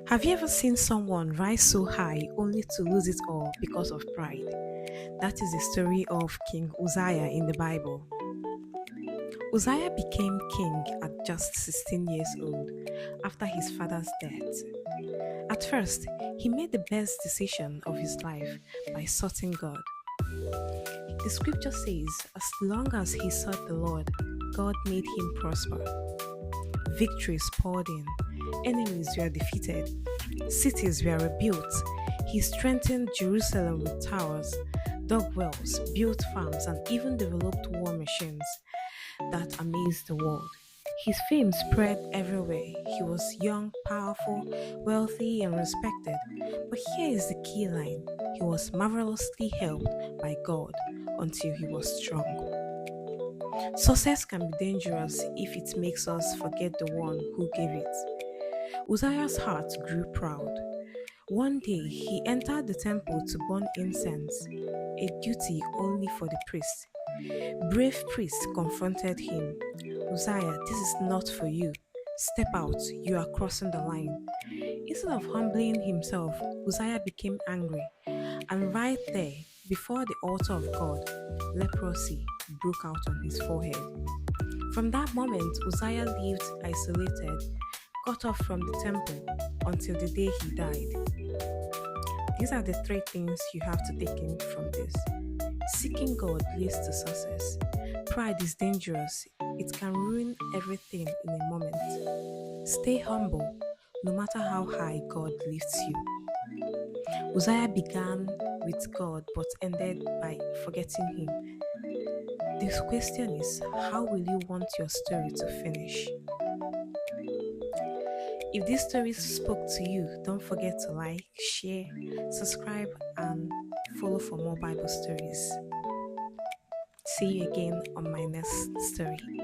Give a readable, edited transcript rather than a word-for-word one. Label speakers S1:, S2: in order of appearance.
S1: Have you ever seen someone rise so high only to lose it all because of pride? That is the story of King Uzziah in the Bible. Uzziah became king at just 16 years old after his father's death. At first, he made the best decision of his life by soughting God. The scripture says, as long as he sought the Lord, God made him prosper. Victories poured in, enemies were defeated, cities were rebuilt. He strengthened Jerusalem with towers, dug wells, built farms, and even developed war machines that amazed the world. His fame spread everywhere. He was young, powerful, wealthy, and respected. But here is the key line: he was marvelously helped by God until he was strong. Success can be dangerous if it makes us forget the one who gave it. Uzziah's heart grew proud. One day he entered the temple to burn incense, a duty only for the priest. Brave priests confronted him. Uzziah, this is not for you. Step out, you are crossing the line. Instead of humbling himself, Uzziah became angry, and right there, before the altar of God, leprosy broke out on his forehead. From that moment, Uzziah lived isolated, cut off from the temple until the day he died. These are the three things you have to take in from this. Seeking God leads to success. Pride is dangerous, it can ruin everything in a moment. Stay humble, no matter how high God lifts you. Uzziah began with God but ended by forgetting Him. The question is, how will you want your story to finish? If this story spoke to you, don't forget to like, share, subscribe, and follow for more Bible stories. See you again on my next story.